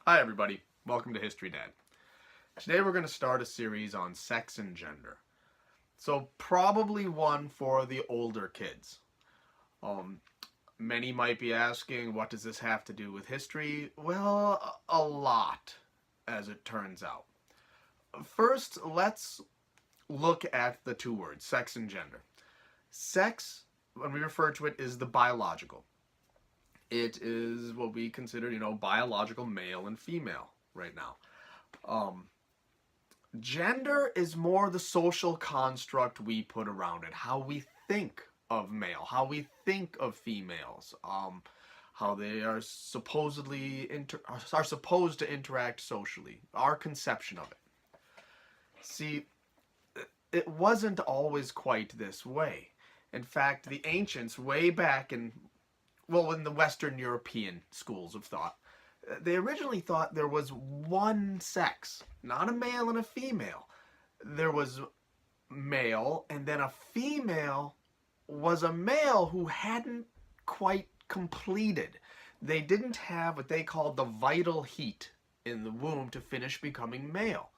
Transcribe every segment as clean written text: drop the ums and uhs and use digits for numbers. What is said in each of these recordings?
Hi everybody, welcome to History Dad. Today we're going to start a series on sex and gender. So probably one for the older kids. Um, Many might be asking, what does this have to do with history? Well, a lot, as it turns out. First, let's look at the two words, sex and gender. Sex, when we refer to it, is the biological. It is what we consider, biological male and female right now. Um, Gender is more the social construct we put around it, how we think of male, how we think of females, how they are are supposed to interact socially, our conception of it. See, it wasn't always quite this way. In fact, the ancients, way back in the Western European schools of thought, they originally thought there was one sex, not a male and a female. There was male, and then a female was a male who hadn't quite completed. They didn't have what they called the vital heat in the womb to finish becoming male.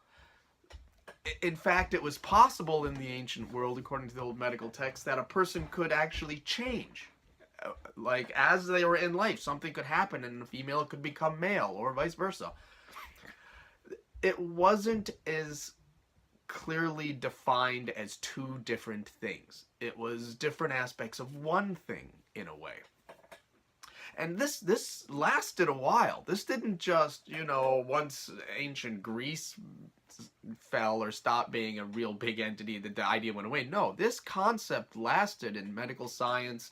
In fact, it was possible in the ancient world, according to the old medical texts, that a person could actually change. Like, as they were in life, something could happen and a female could become male, or vice versa. It wasn't as clearly defined as two different things. It was different aspects of one thing, in a way. And this lasted a while. This didn't just, once ancient Greece fell or stopped being a real big entity, that the idea went away. No, this concept lasted in medical science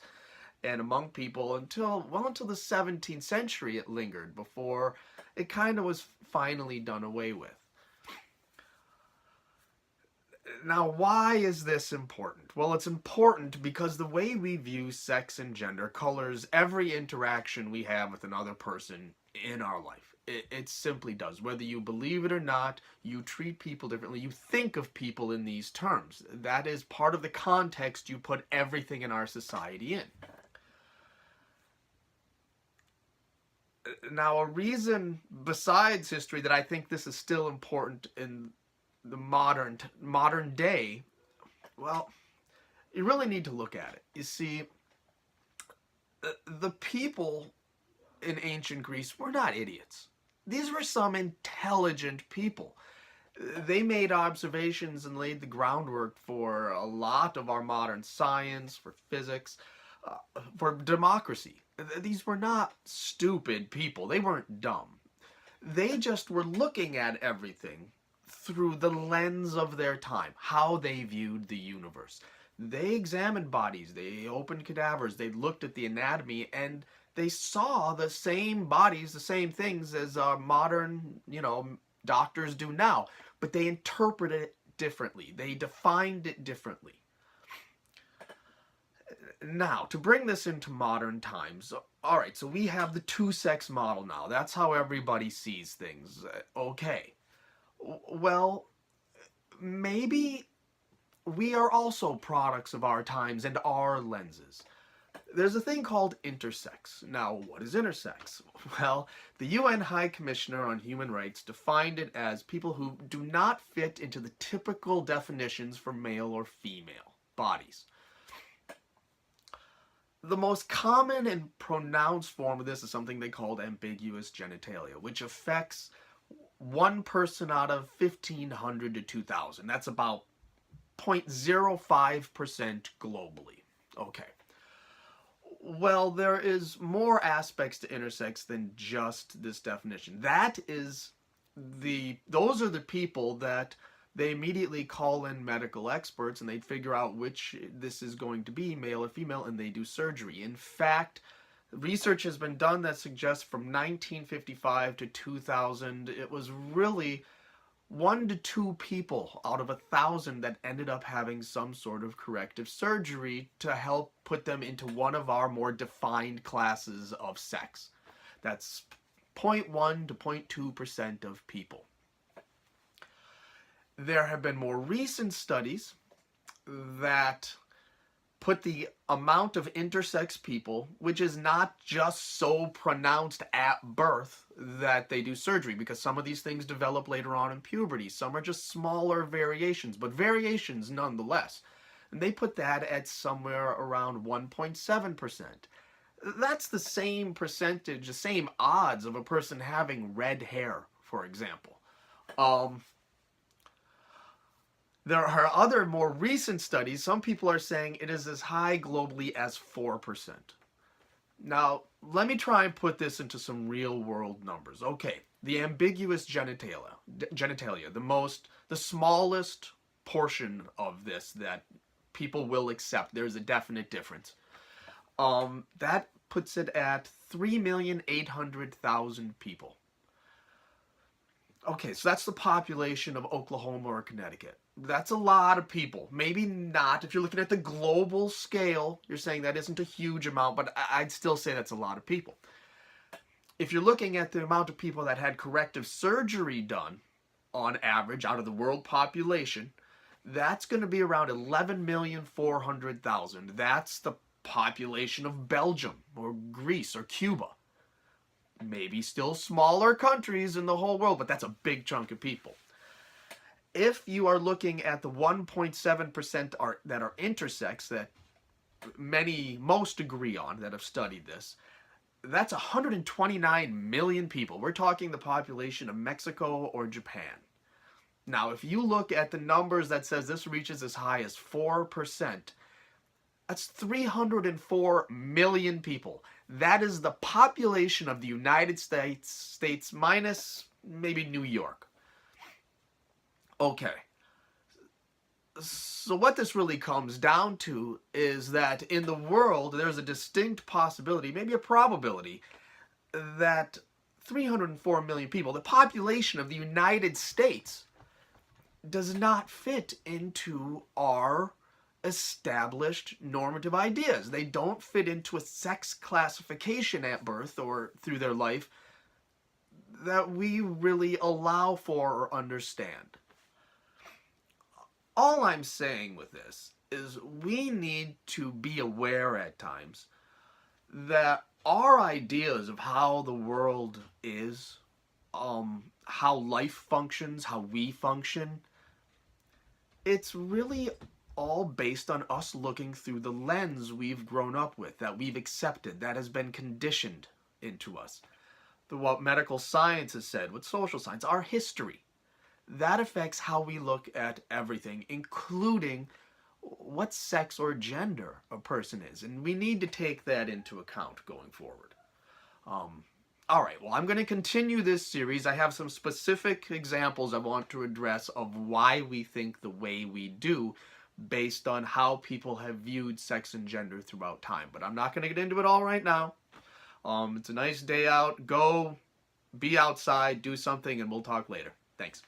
and among people until the 17th century. It lingered before it kind of was finally done away with. Now, why is this important? Well, it's important because the way we view sex and gender colors every interaction we have with another person in our life. It simply does. Whether you believe it or not, you treat people differently. You think of people in these terms. That is part of the context you put everything in our society in. Now, a reason besides history that I think this is still important in the modern day, well, you really need to look at it. You see, the people in ancient Greece were not idiots. These were some intelligent people. They made observations and laid the groundwork for a lot of our modern science, for physics, for democracy. These were not stupid people. They weren't dumb. They just were looking at everything through the lens of their time, how they viewed the universe. They examined bodies, they opened cadavers, they looked at the anatomy, and they saw the same bodies, the same things as modern, doctors do now, but they interpreted it differently. They defined it differently. Now, to bring this into modern times, all right, so we have the two-sex model now. That's how everybody sees things. Okay. Well, maybe we are also products of our times and our lenses. There's a thing called intersex. Now, what is intersex? Well, the UN High Commissioner on Human Rights defined it as people who do not fit into the typical definitions for male or female bodies. The most common and pronounced form of this is something they called ambiguous genitalia, which affects one person out of 1,500 to 2,000. That's about 0.05% globally. Okay. Well, there is more aspects to intersex than just this definition. Those are the people that they immediately call in medical experts and they figure out which this is going to be, male or female, and they do surgery. In fact, research has been done that suggests from 1955 to 2000, it was really 1 to 2 people out of 1,000 that ended up having some sort of corrective surgery to help put them into one of our more defined classes of sex. That's 0.1 to 0.2% of people. There have been more recent studies that put the amount of intersex people, which is not just so pronounced at birth that they do surgery, because some of these things develop later on in puberty. Some are just smaller variations, but variations nonetheless. And they put that at somewhere around 1.7%. That's the same percentage, the same odds of a person having red hair, for example. There are other more recent studies. Some people are saying it is as high globally as 4%. Now, let me try and put this into some real world numbers. Okay, the ambiguous genitalia, the smallest portion of this that people will accept. There's a definite difference. That puts it at 3,800,000 people. Okay, so that's the population of Oklahoma or Connecticut. That's a lot of people. Maybe not. If you're looking at the global scale, you're saying that isn't a huge amount, but I'd still say that's a lot of people. If you're looking at the amount of people that had corrective surgery done, on average, out of the world population, that's going to be around 11,400,000. That's the population of Belgium or Greece or Cuba. Maybe still smaller countries in the whole world, but that's a big chunk of people. If you are looking at the 1.7% that are intersex, that most agree on that have studied this, that's 129 million people. We're talking the population of Mexico or Japan. Now, if you look at the numbers that says this reaches as high as 4%, that's 304 million people. That is the population of the United States minus maybe New York. Okay. So what this really comes down to is that in the world, there's a distinct possibility, maybe a probability, that 304 million people, the population of the United States, does not fit into our established normative ideas. They don't fit into a sex classification at birth or through their life that we really allow for or understand. All I'm saying with this is we need to be aware at times that our ideas of how the world is, how life functions, how we function, it's really all based on us looking through the lens we've grown up with, that we've accepted, that has been conditioned into us. What medical science has said, what social science, our history, that affects how we look at everything, including what sex or gender a person is. And we need to take that into account going forward. All right, well, I'm going to continue this series. I have some specific examples I want to address of why we think the way we do based on how people have viewed sex and gender throughout time. But I'm not going to get into it all right now. It's a nice day out. Go be outside, do something, and we'll talk later. Thanks.